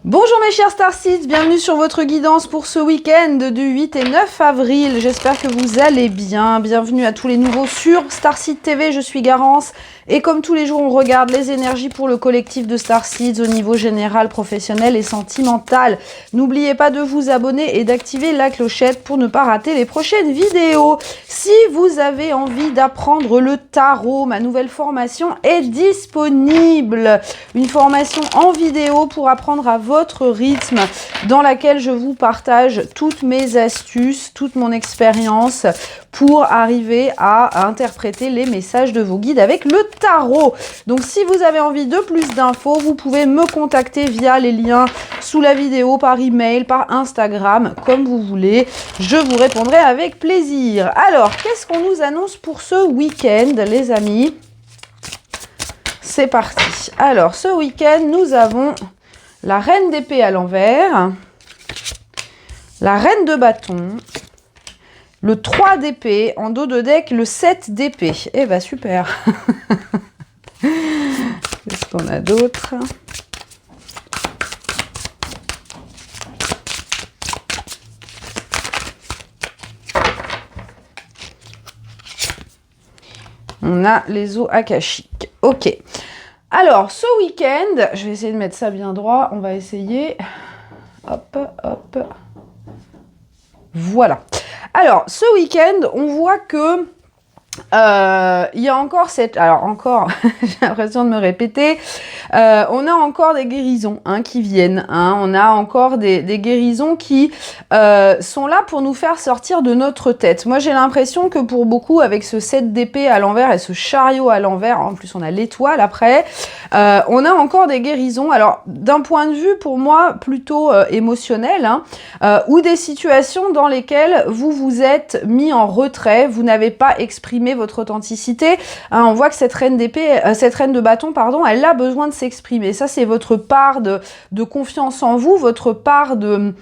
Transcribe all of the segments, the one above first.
Bonjour mes chers Starseeds, bienvenue sur votre guidance pour ce week-end du 8 et 9 avril. J'espère que vous allez bien. Bienvenue à tous les nouveaux sur Starseed TV, je suis Garance. Et comme tous les jours, on regarde les énergies pour le collectif de Starseeds au niveau général, professionnel et sentimental. N'oubliez pas de vous abonner et d'activer la clochette pour ne pas rater les prochaines vidéos. Si vous avez envie d'apprendre le tarot, ma nouvelle formation est disponible. Une formation en vidéo pour apprendre à votre rythme, dans laquelle je vous partage toutes mes astuces, toute mon expérience pour arriver à interpréter les messages de vos guides avec le tarot. Donc si vous avez envie de plus d'infos, vous pouvez me contacter via les liens sous la vidéo, par email, par Instagram, comme vous voulez. Je vous répondrai avec plaisir. Alors, qu'est-ce qu'on nous annonce pour ce week-end, les amis? C'est parti. Alors, ce week-end, nous avons la reine d'épée à l'envers, la reine de bâton, le 3 d'épée, en dos de deck, le 7 d'épée. Eh ben, super. Qu'est-ce qu'on a d'autre? On a les os akashiques. Ok. Alors, ce week-end, je vais essayer de mettre ça bien droit. On va essayer. Hop, hop. Voilà. Alors, ce week-end, on voit que il y a encore cette... Alors, encore, j'ai l'impression de me répéter. On a encore des guérisons qui viennent. On a encore des guérisons qui sont là pour nous faire sortir de notre tête. Moi, j'ai l'impression que pour beaucoup, avec ce 7 d'épée à l'envers et ce chariot à l'envers, en plus on a l'étoile après, on a encore des guérisons. Alors, d'un point de vue, pour moi, plutôt émotionnel, ou des situations dans lesquelles vous vous êtes mis en retrait, vous n'avez pas exprimé votre authenticité. On voit que cette reine d'épée, cette reine de bâton, pardon, elle a besoin de s'exprimer. Ça, c'est votre part de confiance en vous, votre part de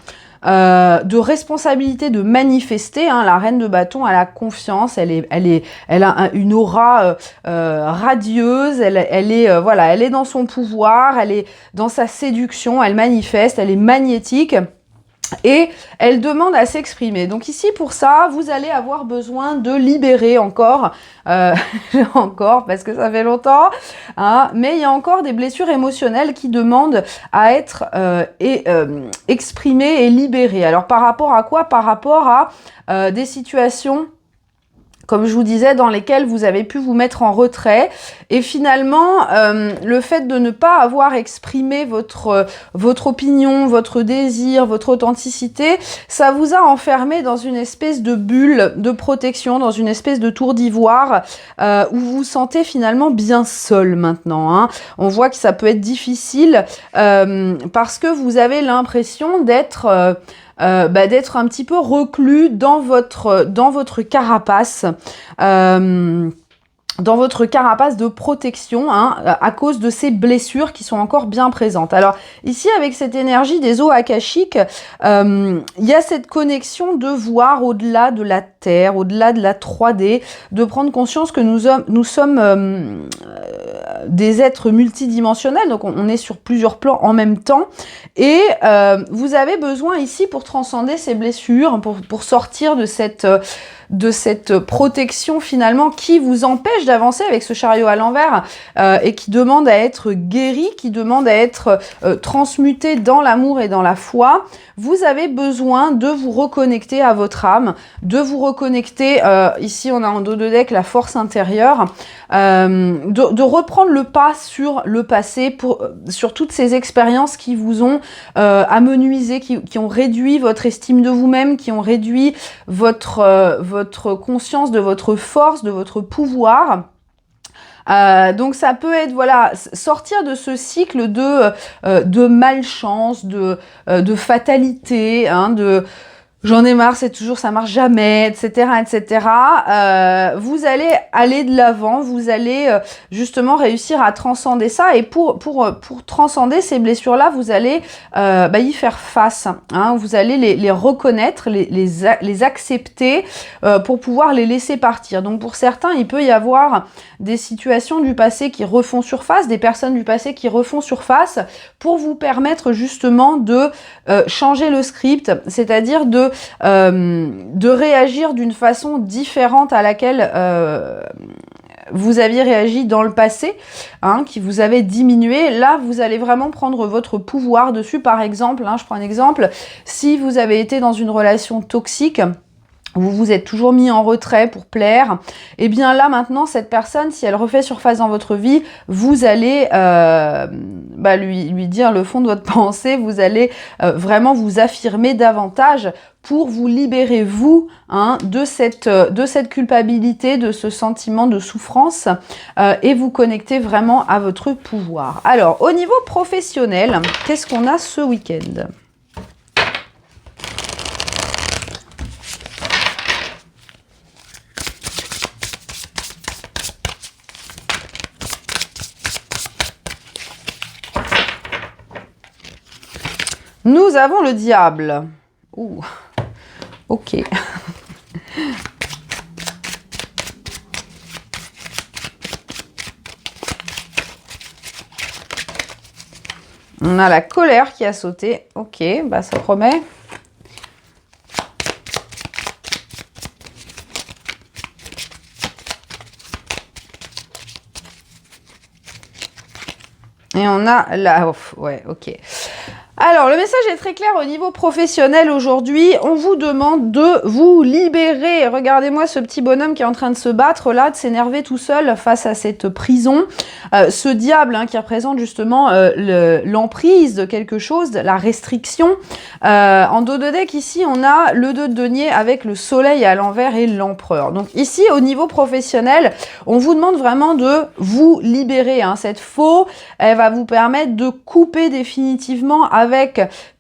responsabilité de manifester. La reine de bâton, elle a confiance, elle a une aura radieuse, elle est dans son pouvoir, elle est dans sa séduction, elle manifeste, elle est magnétique. Et elle demande à s'exprimer. Donc ici, pour ça, vous allez avoir besoin de libérer encore, encore, parce que ça fait longtemps, mais il y a encore des blessures émotionnelles qui demandent à être exprimées et libérées. Alors par rapport à quoi? Par rapport à des situations, comme je vous disais, dans lesquelles vous avez pu vous mettre en retrait. Et finalement, le fait de ne pas avoir exprimé votre opinion, votre désir, votre authenticité, ça vous a enfermé dans une espèce de bulle de protection, dans une espèce de tour d'ivoire, où vous vous sentez finalement bien seul maintenant. On voit que ça peut être difficile, parce que vous avez l'impression d'être un petit peu reclus dans votre carapace, dans votre carapace de protection, à cause de ces blessures qui sont encore bien présentes. Alors ici, avec cette énergie des os akashiques, il y a cette connexion de voir au-delà de la Terre, au-delà de la 3D, de prendre conscience que nous sommes des êtres multidimensionnels, donc on est sur plusieurs plans en même temps, et vous avez besoin ici, pour transcender ces blessures, pour sortir de cette protection finalement qui vous empêche d'avancer avec ce chariot à l'envers, et qui demande à être guéri, qui demande à être transmuté dans l'amour et dans la foi. Vous avez besoin de vous reconnecter à votre âme, de vous reconnecter, ici on a en dos de deck la force intérieure, de reprendre le pas sur le passé, sur toutes ces expériences qui vous ont amenuisé, qui ont réduit votre estime de vous-même, qui ont réduit votre conscience de votre force, de votre pouvoir. Donc ça peut être, voilà, sortir de ce cycle de malchance, de fatalité, j'en ai marre, c'est toujours ça marche jamais, etc., etc. Vous allez aller de l'avant, vous allez justement réussir à transcender ça. Et pour transcender ces blessures-là, vous allez y faire face. Hein, vous allez les reconnaître, les accepter pour pouvoir les laisser partir. Donc pour certains, il peut y avoir des situations du passé qui refont surface, des personnes du passé qui refont surface pour vous permettre justement de changer le script, c'est-à-dire de réagir d'une façon différente à laquelle vous aviez réagi dans le passé, hein, qui vous avait diminué. Là, vous allez vraiment prendre votre pouvoir dessus. Par exemple, hein, je prends un exemple, si vous avez été dans une relation toxique, vous vous êtes toujours mis en retrait pour plaire, et bien là maintenant cette personne, si elle refait surface dans votre vie, vous allez lui dire le fond de votre pensée, vous allez vraiment vous affirmer davantage pour vous libérer vous, hein, de cette culpabilité, de ce sentiment de souffrance et vous connecter vraiment à votre pouvoir. Alors au niveau professionnel, qu'est-ce qu'on a ce week-end ? Nous avons le diable. Ouh, ok. On a la colère qui a sauté. Ok, bah ça promet. Et on a la... ouais, ok. Alors, le message est très clair au niveau professionnel aujourd'hui. On vous demande de vous libérer. Regardez-moi ce petit bonhomme qui est en train de se battre là, de s'énerver tout seul face à cette prison. Ce diable, hein, qui représente justement l'emprise de quelque chose, la restriction. En dos de deck, ici, on a le 2 de denier avec le soleil à l'envers et l'empereur. Donc ici, au niveau professionnel, on vous demande vraiment de vous libérer. Hein. Cette faux, elle va vous permettre de couper définitivement avec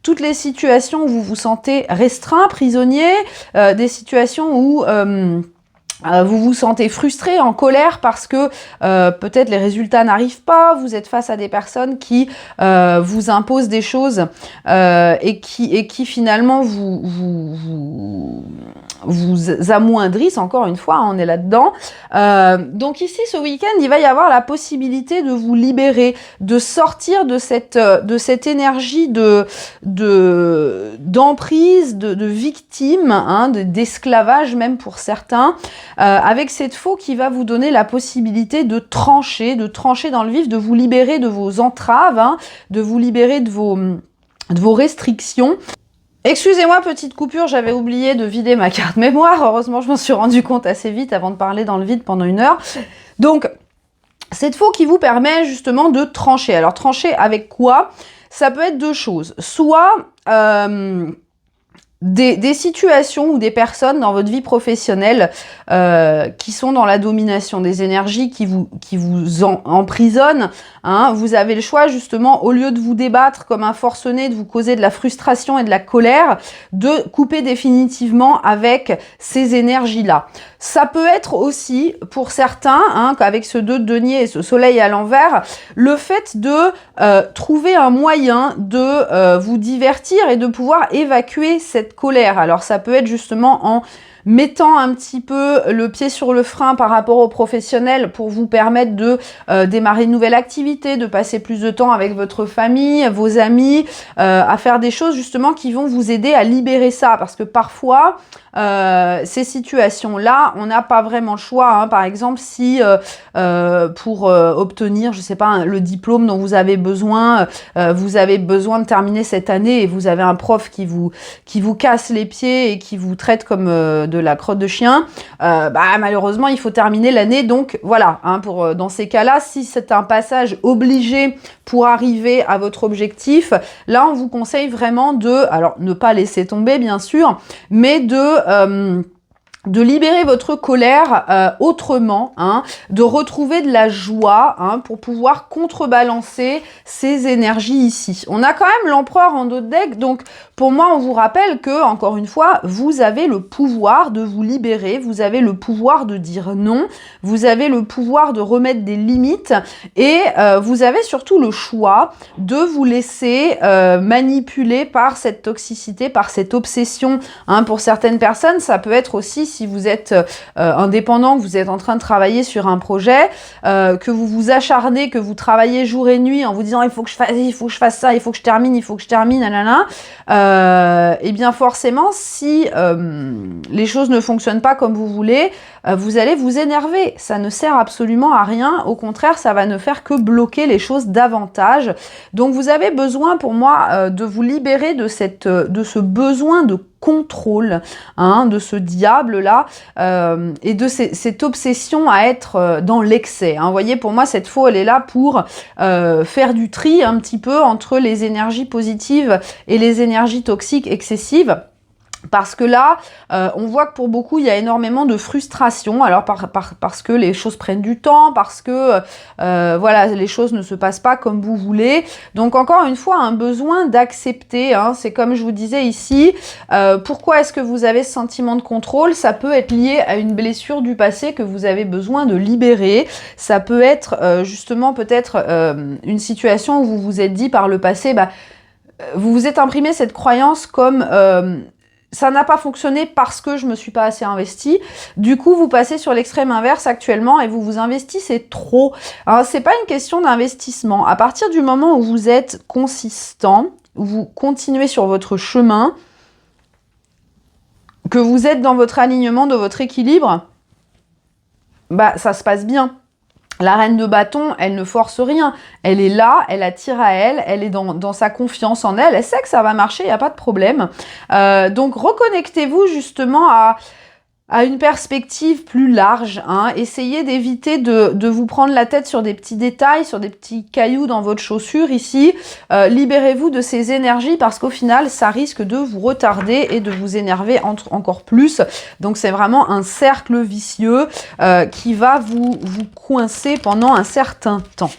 toutes les situations où vous vous sentez restreint, prisonnier, des situations où vous vous sentez frustré, en colère parce que peut-être les résultats n'arrivent pas, vous êtes face à des personnes qui vous imposent des choses et qui finalement vous amoindrissent, encore une fois, hein, on est là-dedans. Donc ici, ce week-end, il va y avoir la possibilité de vous libérer, de sortir de cette énergie d'emprise, de victime, hein, d'esclavage même pour certains, avec cette faux qui va vous donner la possibilité de trancher dans le vif, de vous libérer de vos entraves, hein, de vous libérer de vos restrictions. Excusez-moi, petite coupure, j'avais oublié de vider ma carte mémoire. Heureusement, je m'en suis rendu compte assez vite avant de parler dans le vide pendant 1 heure. Donc, cette faux qui vous permet justement de trancher. Alors, trancher avec quoi? Ça peut être 2 choses. Soit des situations ou des personnes dans votre vie professionnelle qui sont dans la domination, des énergies qui vous emprisonnent. Hein. Vous avez le choix justement, au lieu de vous débattre comme un forcené, de vous causer de la frustration et de la colère, de couper définitivement avec ces énergies-là. Ça peut être aussi, pour certains, hein, avec ce 2 de denier et ce soleil à l'envers, le fait de trouver un moyen de vous divertir et de pouvoir évacuer cette colère. Alors ça peut être justement en mettant un petit peu le pied sur le frein par rapport aux professionnels pour vous permettre de démarrer une nouvelle activité, de passer plus de temps avec votre famille, vos amis, à faire des choses justement qui vont vous aider à libérer ça. Parce que parfois, ces situations-là, on n'a pas vraiment le choix. Hein. Par exemple, si pour obtenir, je sais pas, le diplôme dont vous avez besoin de terminer cette année et vous avez un prof qui vous casse les pieds et qui vous traite comme de la crotte de chien, malheureusement, il faut terminer l'année. Donc voilà, hein, dans ces cas-là, si c'est un passage obligé pour arriver à votre objectif, là, on vous conseille vraiment alors ne pas laisser tomber, bien sûr, mais de de libérer votre colère autrement, hein, de retrouver de la joie, hein, pour pouvoir contrebalancer ces énergies ici. On a quand même l'empereur en dos de deck, donc pour moi, on vous rappelle que, encore une fois, vous avez le pouvoir de vous libérer, vous avez le pouvoir de dire non, vous avez le pouvoir de remettre des limites, et vous avez surtout le choix de vous laisser manipuler par cette toxicité, par cette obsession, hein. Pour certaines personnes, ça peut être aussi, si vous êtes indépendant, que vous êtes en train de travailler sur un projet, que vous vous acharnez, que vous travaillez jour et nuit en vous disant il faut que je fasse ça, il faut que je termine, nanana, et bien forcément, si les choses ne fonctionnent pas comme vous voulez, vous allez vous énerver. Ça ne sert absolument à rien. Au contraire, ça va ne faire que bloquer les choses davantage. Donc vous avez besoin, pour moi, de vous libérer de ce besoin de contrôle, hein, de ce diable-là, et de cette obsession à être dans l'excès. Hein. Vous voyez, pour moi, cette faux, elle est là pour faire du tri un petit peu entre les énergies positives et les énergies toxiques excessives. Parce que là, on voit que pour beaucoup, il y a énormément de frustration. Alors parce que les choses prennent du temps, parce que voilà, les choses ne se passent pas comme vous voulez. Donc encore une fois, un besoin d'accepter. Hein, c'est comme je vous disais ici, pourquoi est-ce que vous avez ce sentiment de contrôle? Ça peut être lié à une blessure du passé que vous avez besoin de libérer. Ça peut être justement peut-être une situation où vous vous êtes dit par le passé, bah, vous vous êtes imprimé cette croyance comme... ça n'a pas fonctionné parce que je me suis pas assez investie. Du coup, vous passez sur l'extrême inverse actuellement et vous vous investissez trop. Alors, c'est pas une question d'investissement. À partir du moment où vous êtes consistant, où vous continuez sur votre chemin, que vous êtes dans votre alignement, de votre équilibre, bah, ça se passe bien. La reine de bâton, elle ne force rien. Elle est là, elle attire à elle, elle est dans sa confiance en elle. Elle sait que ça va marcher, il n'y a pas de problème. Donc, reconnectez-vous justement à une perspective plus large. Hein. Essayez d'éviter de vous prendre la tête sur des petits détails, sur des petits cailloux dans votre chaussure ici. Libérez-vous de ces énergies parce qu'au final, ça risque de vous retarder et de vous énerver encore plus. Donc, c'est vraiment un cercle vicieux qui va vous coincer pendant un certain temps.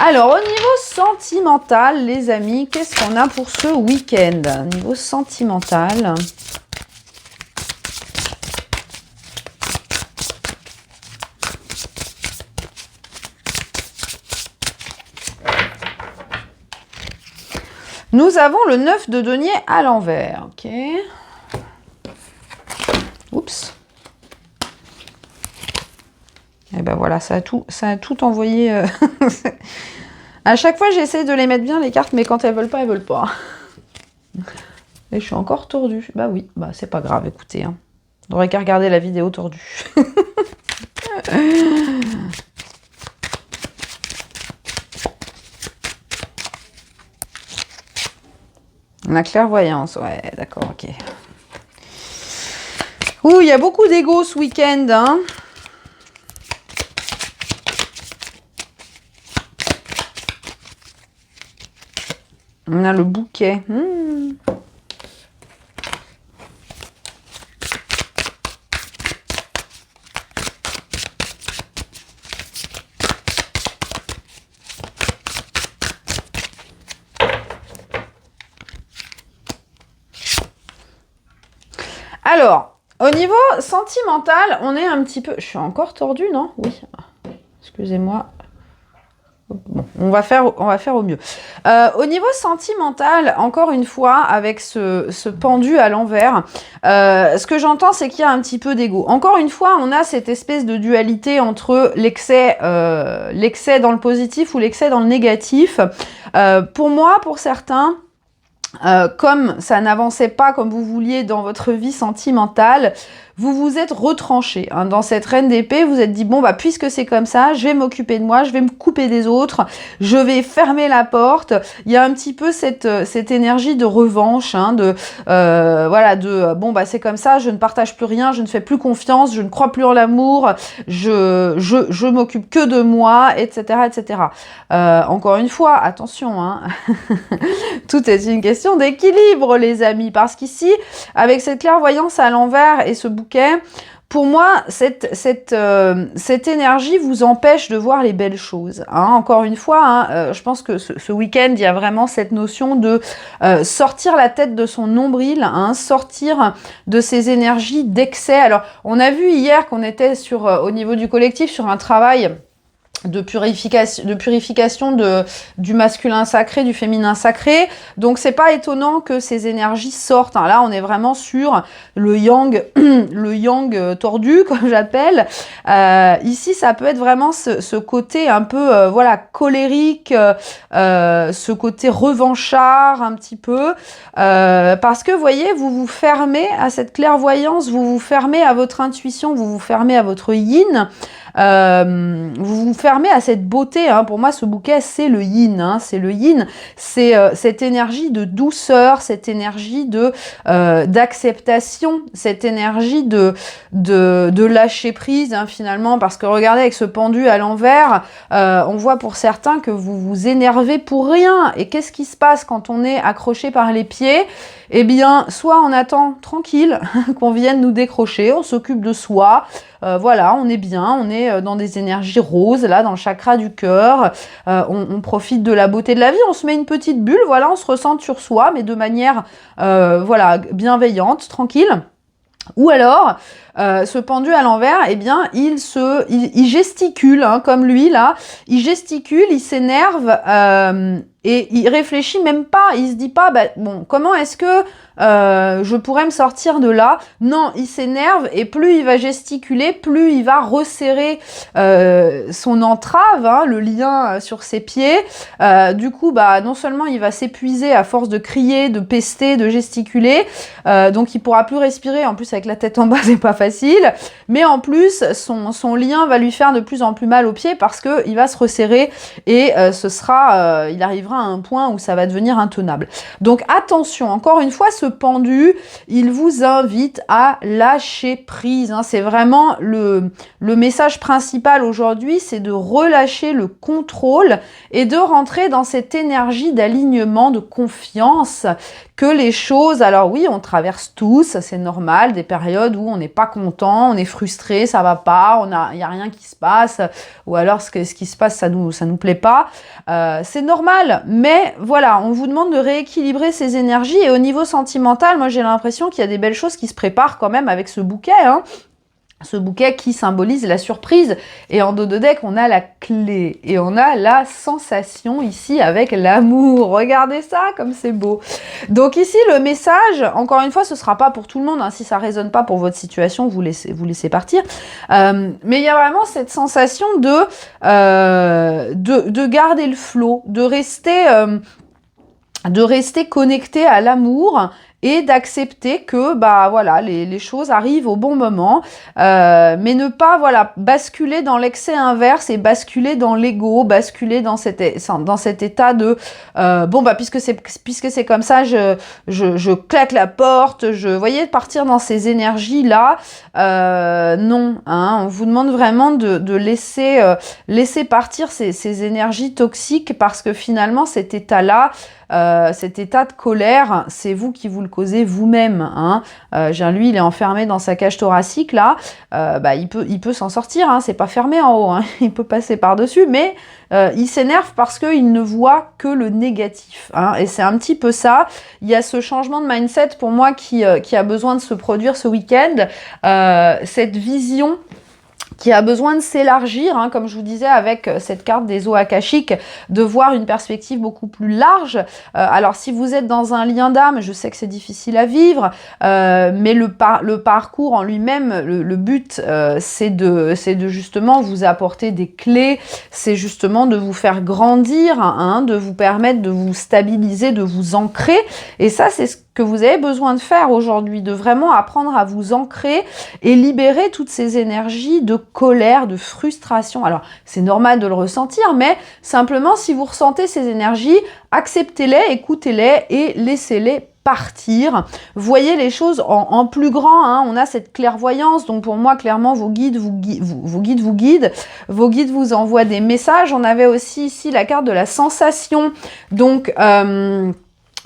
Alors, au niveau sentimental, les amis, qu'est-ce qu'on a pour ce week-end? Niveau sentimental... Nous avons le 9 de denier à l'envers, ok. Oups. Et ben voilà, ça a tout envoyé. À chaque fois, j'essaie de les mettre bien, les cartes, mais quand elles veulent pas. Et je suis encore tordue. Bah oui, bah c'est pas grave, écoutez. Hein. On n'aurait qu'à regarder la vidéo tordue. La clairvoyance, ouais, d'accord, ok. Ouh, il y a beaucoup d'ego ce week-end, hein. On a le bouquet. Alors, au niveau sentimental, on est un petit peu... Je suis encore tordue, non? Oui. Excusez-moi. Bon, on va faire au mieux. Au niveau sentimental, encore une fois, avec ce pendu à l'envers, ce que j'entends, c'est qu'il y a un petit peu d'ego. Encore une fois, on a cette espèce de dualité entre l'excès dans le positif ou l'excès dans le négatif. Pour moi, pour certains... comme ça n'avançait pas comme vous vouliez dans votre vie sentimentale, vous vous êtes retranché. Hein. Dans cette reine d'épée, vous êtes dit, bon, bah, puisque c'est comme ça, je vais m'occuper de moi, je vais me couper des autres, je vais fermer la porte. Il y a un petit peu cette énergie de revanche, hein, bon, bah, c'est comme ça, je ne partage plus rien, je ne fais plus confiance, je ne crois plus en l'amour, je m'occupe que de moi, etc., etc. Encore une fois, attention, hein. Tout est une question d'équilibre, les amis, parce qu'ici, avec cette clairvoyance à l'envers et ce bouquet, Pour moi, cette énergie vous empêche de voir les belles choses. Hein. Encore une fois, hein, je pense que ce week-end, il y a vraiment cette notion de sortir la tête de son nombril, hein, sortir de ces énergies d'excès. Alors, on a vu hier qu'on était au niveau du collectif sur un travail de purification du masculin sacré, du féminin sacré. Donc c'est pas étonnant que ces énergies sortent. Hein. Là, on est vraiment sur le yang, le yang tordu, comme j'appelle. Ici, ça peut être vraiment ce côté un peu, voilà, colérique, ce côté revanchard un petit peu, parce que, vous voyez, vous vous fermez à cette clairvoyance, vous vous fermez à votre intuition, vous vous fermez à votre yin. Vous vous fermez à cette beauté, hein. Pour moi ce bouquet c'est le yin, hein. C'est le yin, c'est cette énergie de douceur, cette énergie de d'acceptation, cette énergie de lâcher prise, hein, finalement, parce que regardez avec ce pendu à l'envers, on voit pour certains que vous vous énervez pour rien. Et qu'est-ce qui se passe quand on est accroché par les pieds? Eh bien, soit on attend tranquille qu'on vienne nous décrocher, on s'occupe de soi, voilà, on est bien, on est dans des énergies roses, là, dans le chakra du cœur, on profite de la beauté de la vie, on se met une petite bulle, voilà, on se ressent sur soi, mais de manière, voilà, bienveillante, tranquille. Ou alors, ce pendu à l'envers, eh bien, il gesticule, hein, comme lui, là, il gesticule, il s'énerve, et il réfléchit même pas, il se dit pas, bah, bon, comment est-ce que je pourrais me sortir de là? Non, il s'énerve et plus il va gesticuler, plus il va resserrer son entrave, hein, le lien sur ses pieds. Du coup, bah, non seulement il va s'épuiser à force de crier, de pester, de gesticuler, donc il pourra plus respirer, en plus avec la tête en bas, c'est pas facile, mais en plus, son lien va lui faire de plus en plus mal aux pieds parce que il va se resserrer et il arrivera à un point où ça va devenir intenable. Donc attention, encore une fois, ce pendu, il vous invite à lâcher prise. Hein. C'est vraiment le message principal aujourd'hui, c'est de relâcher le contrôle et de rentrer dans cette énergie d'alignement, de confiance, que les choses, alors oui, on traverse tous, c'est normal, des périodes où on n'est pas content, on est frustré, ça va pas, il y a rien qui se passe, ou alors ce qui se passe, ça nous plaît pas. C'est normal, mais voilà, on vous demande de rééquilibrer ces énergies, et au niveau sentimental, moi j'ai l'impression qu'il y a des belles choses qui se préparent quand même avec ce bouquet, hein. Ce bouquet qui symbolise la surprise, et en dos de deck on a la clé et on a la sensation ici avec l'amour. Regardez ça comme c'est beau. Donc ici le message, encore une fois, ce sera pas pour tout le monde, hein. Si ça résonne pas pour votre situation, vous laissez partir, mais il y a vraiment cette sensation de garder le flow, de rester connecté à l'amour et d'accepter que bah voilà, les choses arrivent au bon moment, mais ne pas voilà basculer dans l'excès inverse et basculer dans l'ego, basculer dans cet état de bon bah puisque c'est comme ça, je claque la porte, voyez, partir dans ces énergies là, non, hein, on vous demande vraiment de laisser partir ces énergies toxiques, parce que finalement cet état là, cet état de colère, c'est vous qui vous le causez vous-même, hein. Lui, il est enfermé dans sa cage thoracique là, bah, il peut s'en sortir, hein, c'est pas fermé en haut, hein, il peut passer par-dessus, mais il s'énerve parce qu'il ne voit que le négatif, hein, et c'est un petit peu ça. Il y a ce changement de mindset pour moi qui a besoin de se produire ce week-end, cette vision qui a besoin de s'élargir, hein, comme je vous disais avec cette carte des eaux akashiques, de voir une perspective beaucoup plus large. Alors si vous êtes dans un lien d'âme, je sais que c'est difficile à vivre, mais le parcours en lui-même, le but, c'est de justement vous apporter des clés, c'est justement de vous faire grandir, hein, de vous permettre de vous stabiliser, de vous ancrer, et ça c'est ce que vous avez besoin de faire aujourd'hui, de vraiment apprendre à vous ancrer et libérer toutes ces énergies de colère, de frustration. Alors, c'est normal de le ressentir, mais simplement, si vous ressentez ces énergies, acceptez-les, écoutez-les et laissez-les partir. Voyez les choses en plus grand, hein. On a cette clairvoyance, donc pour moi, clairement, vos guides vous guident, vos guides vous envoient des messages. On avait aussi ici la carte de la sensation, donc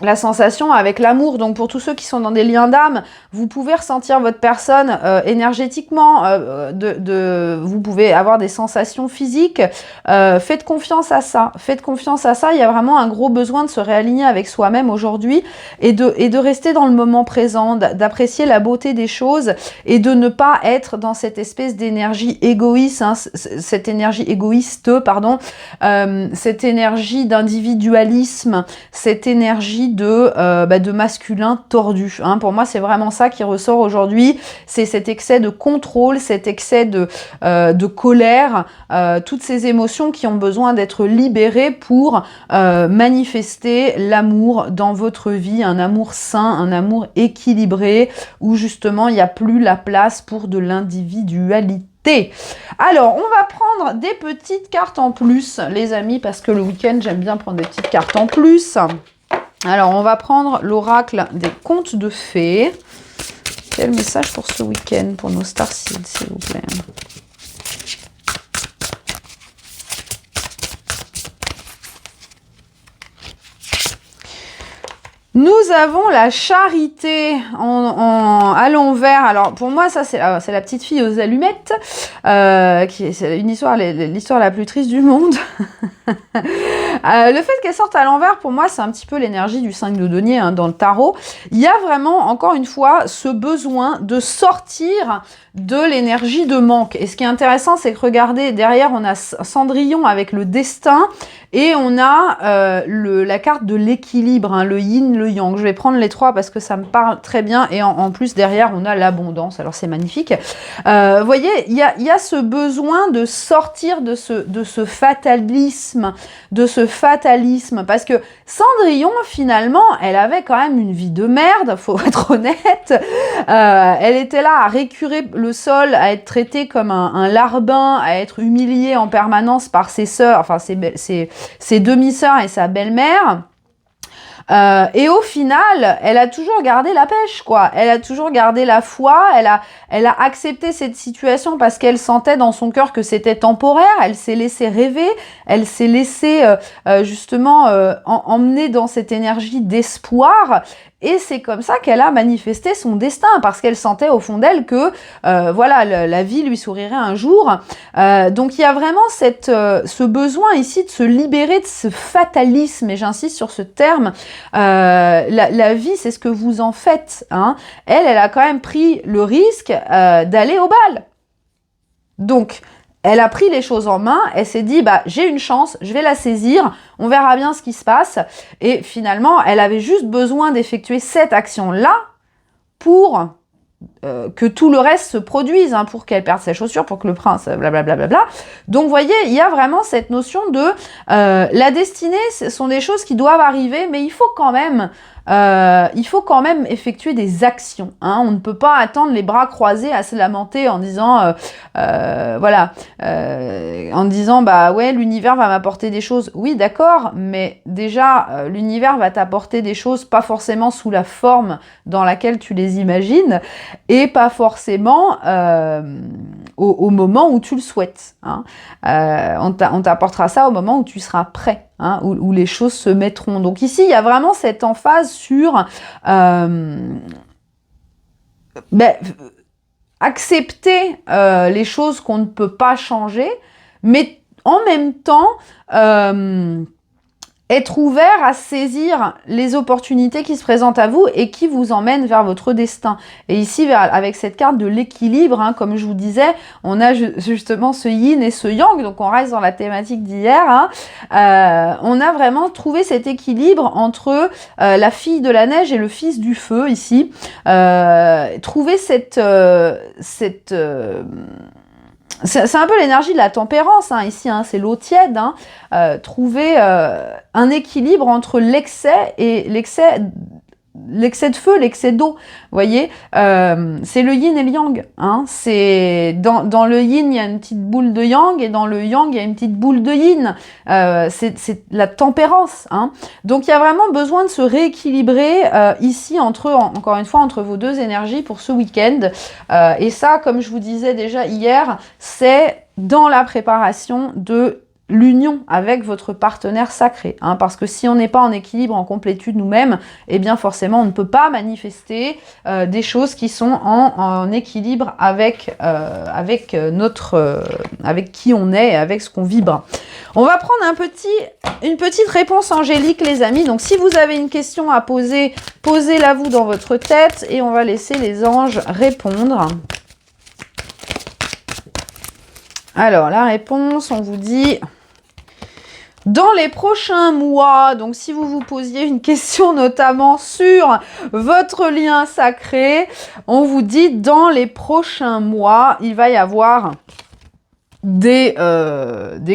la sensation avec l'amour. Donc pour tous ceux qui sont dans des liens d'âme, vous pouvez ressentir votre personne énergétiquement, vous pouvez avoir des sensations physiques. Faites confiance à ça. Faites confiance à ça. Il y a vraiment un gros besoin de se réaligner avec soi-même aujourd'hui et de rester dans le moment présent, d'apprécier la beauté des choses et de ne pas être dans cette espèce d'énergie égoïste, hein, cette énergie égoïste, pardon, cette énergie d'individualisme, cette énergie de masculin tordu. Hein. Pour moi, c'est vraiment ça qui ressort aujourd'hui. C'est cet excès de contrôle, cet excès de colère, toutes ces émotions qui ont besoin d'être libérées pour manifester l'amour dans votre vie, un amour sain, un amour équilibré, où justement, il n'y a plus la place pour de l'individualité. Alors, on va prendre des petites cartes en plus, les amis, parce que le week-end, j'aime bien prendre des petites cartes en plus. Alors, on va prendre l'oracle des contes de fées. Quel message pour ce week-end, pour nos starseeds, s'il vous plaît? Nous avons la charité à l'envers. Alors pour moi, ça c'est la petite fille aux allumettes, c'est l'histoire la plus triste du monde. Le fait qu'elle sorte à l'envers, pour moi, c'est un petit peu l'énergie du 5 de denier hein, dans le tarot. Il y a vraiment, encore une fois, ce besoin de sortir de l'énergie de manque. Et ce qui est intéressant, c'est que regardez, derrière, on a Cendrillon avec le destin et on a la carte de l'équilibre, hein, le yin, le yang. Je vais prendre les trois parce que ça me parle très bien. Et en plus, derrière, on a l'abondance. Alors, c'est magnifique. Vous voyez, il y a ce besoin de sortir de ce fatalisme, parce que Cendrillon, finalement, elle avait quand même une vie de merde, faut être honnête. Elle était là à récurer le sol, à être traitée comme un larbin, à être humiliée en permanence par ses sœurs, enfin ses demi-sœurs et sa belle-mère. Et au final, elle a toujours gardé la pêche, quoi. Elle a toujours gardé la foi, elle a accepté cette situation parce qu'elle sentait dans son cœur que c'était temporaire, elle s'est laissée rêver, elle s'est laissée justement emmener dans cette énergie d'espoir. Et c'est comme ça qu'elle a manifesté son destin, parce qu'elle sentait au fond d'elle que voilà, la vie lui sourirait un jour. Donc il y a vraiment ce besoin ici de se libérer de ce fatalisme, et j'insiste sur ce terme. La vie, c'est ce que vous en faites. Hein. Elle a quand même pris le risque d'aller au bal. Donc, elle a pris les choses en main, elle s'est dit, bah, j'ai une chance, je vais la saisir, on verra bien ce qui se passe. Et finalement, elle avait juste besoin d'effectuer cette action-là pour que tout le reste se produise, hein, pour qu'elle perde ses chaussures, pour que le prince, blablabla. Donc, vous voyez, il y a vraiment cette notion de la destinée, ce sont des choses qui doivent arriver, mais il faut quand même effectuer des actions. Hein. On ne peut pas attendre les bras croisés à se lamenter en disant, en disant, bah ouais, l'univers va m'apporter des choses. Oui, d'accord, mais déjà, l'univers va t'apporter des choses pas forcément sous la forme dans laquelle tu les imagines, et pas forcément au moment où tu le souhaites. Hein. On t'apportera ça au moment où tu seras prêt. Hein, où les choses se mettront. Donc ici, il y a vraiment cette emphase sur accepter les choses qu'on ne peut pas changer, mais en même temps, être ouvert à saisir les opportunités qui se présentent à vous et qui vous emmènent vers votre destin. Et ici, avec cette carte de l'équilibre, hein, comme je vous disais, on a justement ce yin et ce yang, donc on reste dans la thématique d'hier. Hein. On a vraiment trouvé cet équilibre entre la fille de la neige et le fils du feu, ici. Trouver c'est un peu l'énergie de la tempérance, hein, ici, hein, c'est l'eau tiède. Hein, trouver un équilibre entre l'excès et l'excès de feu, l'excès d'eau. Vous voyez, c'est le yin et le yang. Hein, c'est dans le yin, il y a une petite boule de yang, et dans le yang, il y a une petite boule de yin. C'est la tempérance. Hein. Donc, il y a vraiment besoin de se rééquilibrer ici, encore une fois, entre vos deux énergies pour ce week-end. Et ça, comme je vous disais déjà hier, c'est dans la préparation de l'union avec votre partenaire sacré, hein, parce que si on n'est pas en équilibre, en complétude nous-mêmes, eh bien forcément on ne peut pas manifester des choses qui sont en équilibre avec avec qui on est, avec ce qu'on vibre. On va prendre une petite réponse angélique, les amis. Donc si vous avez une question à poser, posez-la vous dans votre tête et on va laisser les anges répondre. Alors la réponse, on vous dit... Dans les prochains mois, donc si vous vous posiez une question notamment sur votre lien sacré, on vous dit dans les prochains mois, il va y avoir des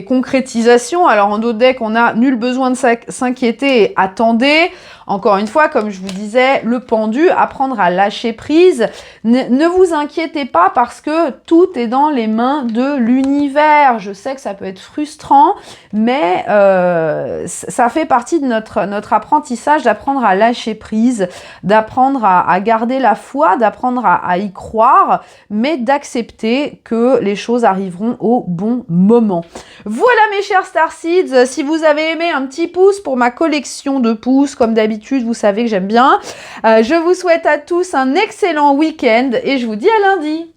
concrétisations. Alors en dos de deck, on a nul besoin de s'inquiéter et attendez. Encore une fois, comme je vous disais, le pendu, apprendre à lâcher prise. Ne vous inquiétez pas parce que tout est dans les mains de l'univers. Je sais que ça peut être frustrant, mais ça fait partie de notre apprentissage, d'apprendre à lâcher prise, d'apprendre à garder la foi, d'apprendre à y croire, mais d'accepter que les choses arriveront au bon moment. Voilà mes chers Starseeds, si vous avez aimé, un petit pouce pour ma collection de pouces, comme d'habitude, vous savez que j'aime bien. Je vous souhaite à tous un excellent week-end et je vous dis à lundi.